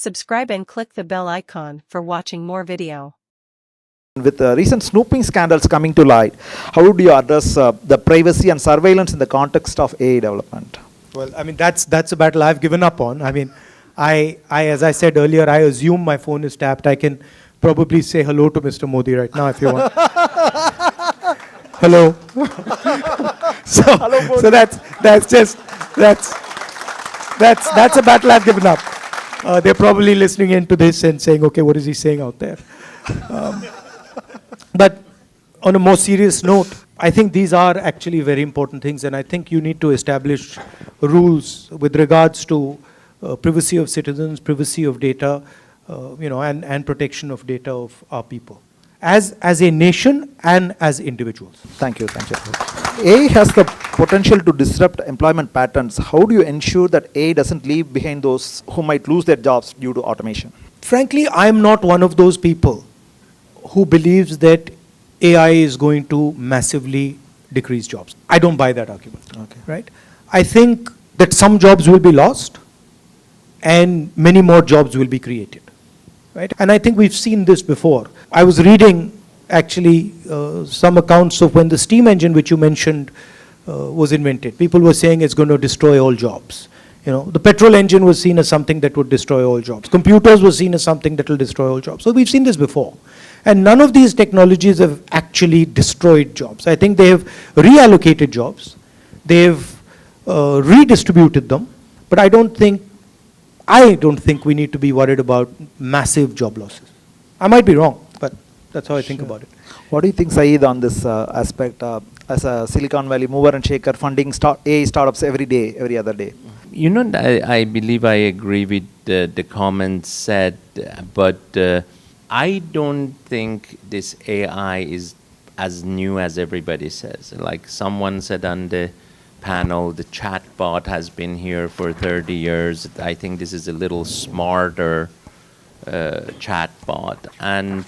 Subscribe and click the bell icon for watching more video. With recent snooping scandals coming to light, how would you address the privacy and surveillance in the context of AI development? Well, I mean, that's a battle I've given up on. I mean, I as I said earlier, I assume my phone is tapped. I can probably say hello to Mr. Modi right now if you want. Hello. So that's a battle I've given up. They're probably listening into this and saying, okay, what is he saying out there? But on a more serious note, I think these are actually very important things, and I think you need to establish rules with regards to privacy of citizens, privacy of data, and protection of data of our people, as a nation and as individuals. Thank you. AI has the potential to disrupt employment patterns. How do you ensure that AI doesn't leave behind those who might lose their jobs due to automation? Frankly, I'm not one of those people who believes that AI is going to massively decrease jobs. I don't buy that argument. Okay. Right? I think that some jobs will be lost and many more jobs will be created. Right? And I think we've seen this before. I was reading actually some accounts of when the steam engine, which you mentioned, was invented. People were saying it's going to destroy all jobs. The petrol engine was seen as something that would destroy all jobs. Computers were seen as something that will destroy all jobs. So we've seen this before. And none of these technologies have actually destroyed jobs. I think they have reallocated jobs. They've redistributed them. But I don't think we need to be worried about massive job losses. I might be wrong, but that's how I think about it. What do you think, Saeed, on this aspect as a Silicon Valley mover and shaker, funding AI startups every day, every other day? I believe I agree with the comments said, but I don't think this AI is as new as everybody says. Like someone said on the panel, the chatbot has been here for 30 years. I think this is a little smarter chatbot. And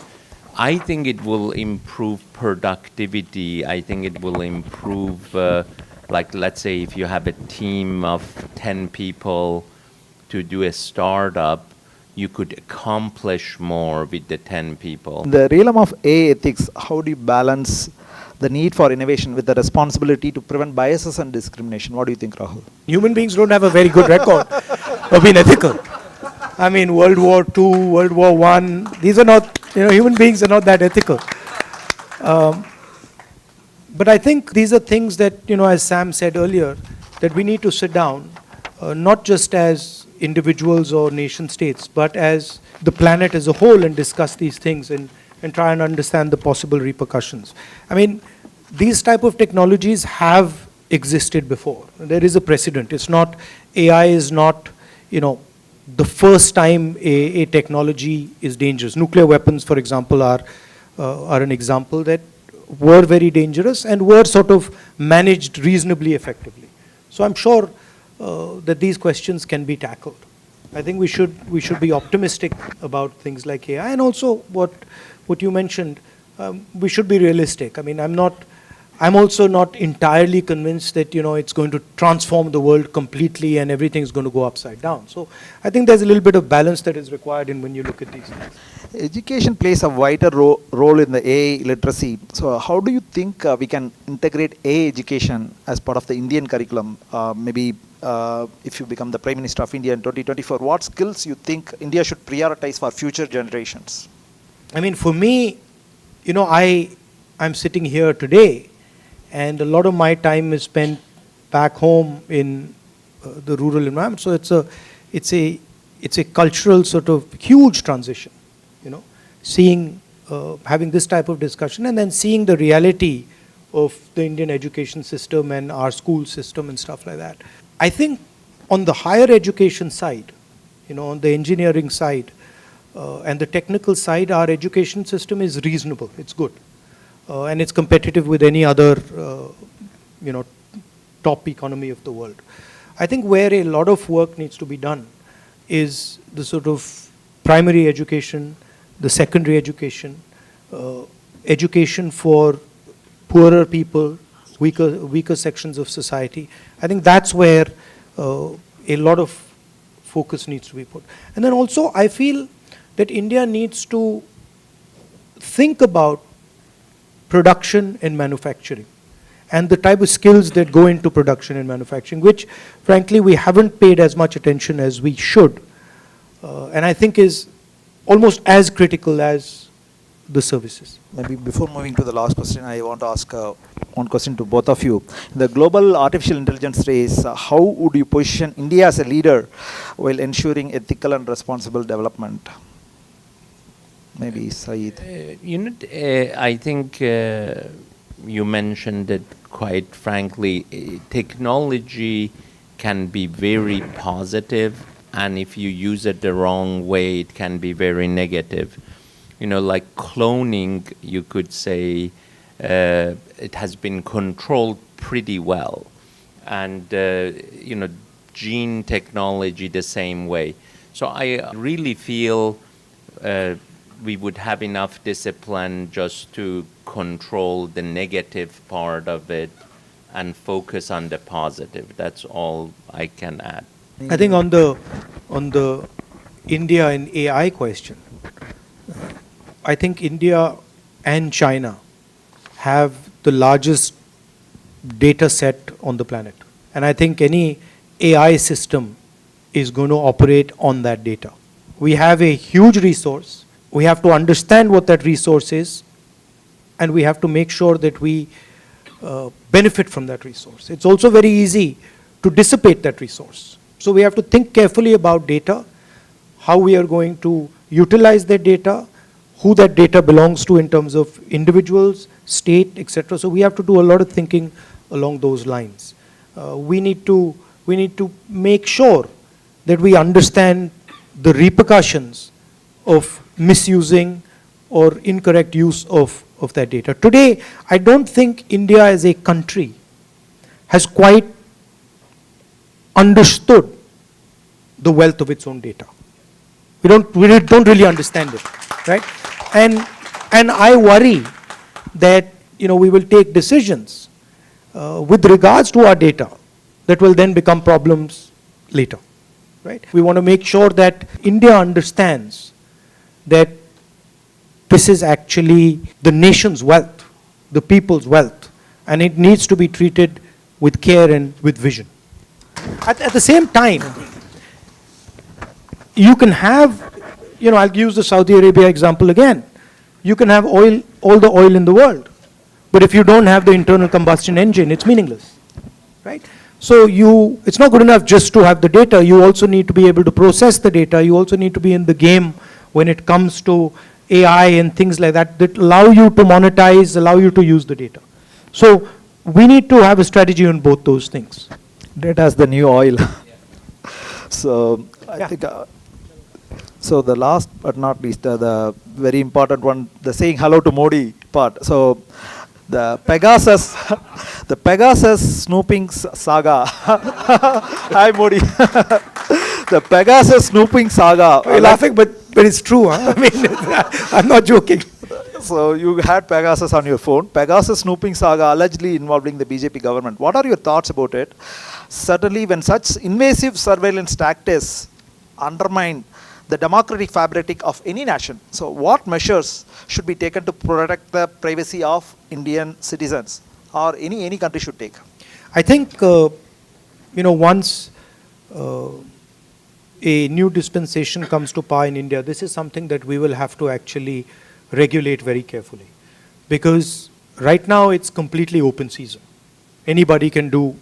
I think it will improve productivity. I think it will improve, like let's say if you have a team of 10 people to do a startup, you could accomplish more with the 10 people. In the realm of AI ethics, how do you balance the need for innovation with the responsibility to prevent biases and discrimination? What do you think, Rahul? Human beings don't have a very good record of being ethical. I mean, World War II, World War I, these are not, human beings are not that ethical. But I think these are things that, as Sam said earlier, that we need to sit down, not just as individuals or nation states, but as the planet as a whole and discuss these things and try and understand the possible repercussions. I mean, these type of technologies have existed before. There is a precedent. It's not, AI is not, the first time a technology is dangerous. Nuclear weapons, for example, are an example that were very dangerous and were sort of managed reasonably effectively. So I'm sure that these questions can be tackled. I think we should be optimistic about things like AI, and also what you mentioned, we should be realistic. I mean, I'm also not entirely convinced that it's going to transform the world completely and everything is going to go upside down. So I think there's a little bit of balance that is required when you look at these things. Education plays a vital role in the AI literacy. So how do you think we can integrate AI education as part of the Indian curriculum? Maybe if you become the Prime Minister of India in 2024, what skills you think India should prioritize for future generations? I mean, for me, I'm sitting here today, and a lot of my time is spent back home in the rural environment. So it's a cultural sort of huge transition, seeing, having this type of discussion and then seeing the reality of the Indian education system and our school system and stuff like that. I think on the higher education side, on the engineering side and the technical side, our education system is reasonable. It's good. And it's competitive with any other, top economy of the world. I think where a lot of work needs to be done is the sort of primary education, the secondary education, education for poorer people, weaker sections of society. I think that's where a lot of focus needs to be put. And then also I feel that India needs to think about production and manufacturing and the type of skills that go into production and manufacturing, which frankly we haven't paid as much attention as we should, and I think is almost as critical as the services. Maybe before moving to the last question, I want to ask one question to both of you. In the global artificial intelligence race, how would you position India as a leader while ensuring ethical and responsible development? Maybe Saeed. I think you mentioned it quite frankly. Technology can be very positive, and if you use it the wrong way, it can be very negative. Like cloning, you could say it has been controlled pretty well. And, gene technology the same way. So I really feel we would have enough discipline just to control the negative part of it and focus on the positive. That's all I can add. I think on the India and AI question, I think India and China have the largest data set on the planet. And I think any AI system is going to operate on that data. We have a huge resource. We have to understand what that resource is, and we have to make sure that we benefit from that resource. It's also very easy to dissipate that resource. So we have to think carefully about data, how we are going to utilize that data, who that data belongs to in terms of individuals, state, etc. So we have to do a lot of thinking along those lines. We need to make sure that we understand the repercussions of misusing or incorrect use of that data. Today, I don't think India as a country has quite understood the wealth of its own data. We don't really understand it, right? And I worry that we will take decisions with regards to our data that will then become problems later, right? We want to make sure that India understands that this is actually the nation's wealth, the people's wealth, and it needs to be treated with care and with vision. At the same time, you can have, I'll use the Saudi Arabia example again. You can have oil, all the oil in the world, but if you don't have the internal combustion engine, it's meaningless, right? So it's not good enough just to have the data. You also need to be able to process the data. You also need to be in the game when it comes to AI and things like that allow you to monetize, allow you to use the data. So we need to have a strategy on both those things. Data is the new oil. So I think, so the last but not least, the very important one, the saying hello to Modi part. So the Pegasus snooping saga. Hi Modi. The Pegasus snooping saga. You're laughing, but it's true. Huh? I mean, I'm not joking. So you had Pegasus on your phone. Pegasus snooping saga allegedly involving the BJP government. What are your thoughts about it? Certainly when such invasive surveillance tactics undermine the democratic fabric of any nation. So what measures should be taken to protect the privacy of Indian citizens, or any country should take? I think, once a new dispensation comes to power in India, this is something that we will have to actually regulate very carefully. Because right now it's completely open season. Anybody can do,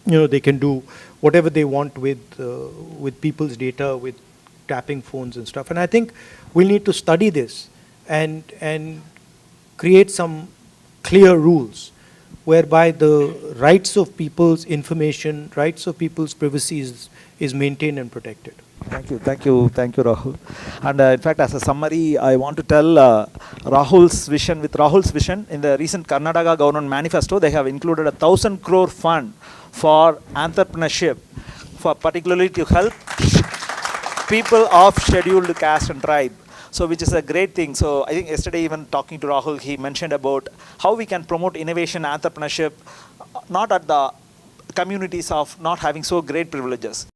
they can do whatever they want with people's data, with tapping phones and stuff. And I think we'll need to study this and create some clear rules whereby the rights of people's information, rights of people's privacy is maintained and protected. Thank you, Rahul. And in fact, as a summary, I want to tell Rahul's vision. With Rahul's vision, in the recent Karnataka government manifesto, they have included 1,000 crore fund for entrepreneurship, for particularly to help people of scheduled caste and tribe. So which is a great thing. So I think yesterday even talking to Rahul, he mentioned about how we can promote innovation, entrepreneurship, not at the communities of not having so great privileges.